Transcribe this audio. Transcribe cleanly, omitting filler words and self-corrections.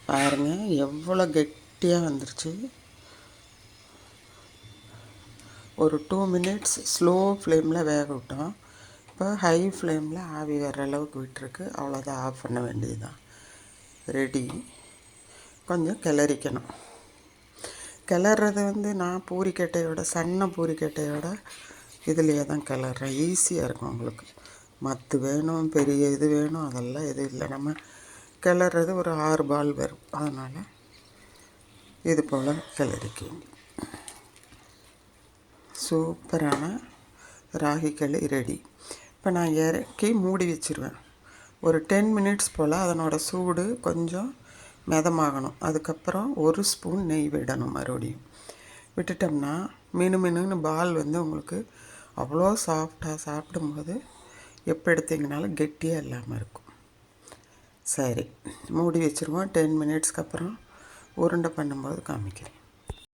பாருங்கள் எவ்வளோ கெட்டியாக வந்துருச்சு. ஒரு 2 மினிட்ஸ் ஸ்லோ ஃப்ளேமில் வேக விட்டோம். இப்போ ஹை ஃப்ளேமில் ஆவி வர்ற அளவுக்கு விட்டுருக்கு. அவ்வளோதான், ஆஃப் பண்ண வேண்டியது தான். ரெடி. கொஞ்சம் கிளறிக்கணும். கிளறது நான் பூரிக்கட்டையோட, சன்ன பூரிக்கட்டையோட இதுலேயே தான் கிளறேன். ஈஸியாக இருக்கும் உங்களுக்கு. மத்து வேணும், பெரிய இது வேணும், அதெல்லாம் எதுவும் இல்லை. நம்ம கிளறது ஒரு 6 பால் வரும். அதனால் இது போல் கிளறிக்க. சூப்பரான ராகி களி ரெடி. இப்போ நான் இறக்கி மூடி வச்சுருவேன். ஒரு 10 மினிட்ஸ் போல் அதனோட சூடு கொஞ்சம் மிதமாகணும். அதுக்கப்புறம் 1 ஸ்பூன் நெய் விடணும். மறுபடியும் விட்டுட்டோம்னா மினுமினுன்னு பால் உங்களுக்கு அவ்வளோ சாஃப்டாக, சாப்பிடும்போது எப்போ எடுத்திங்கனாலும் கெட்டியாக இல்லாமல் இருக்கும். சரி, மூடி வச்சுருவோம். 10 மினிட்ஸ்க்கு அப்புறம் உருண்டை பண்ணும்போது காமிக்கிறேன்.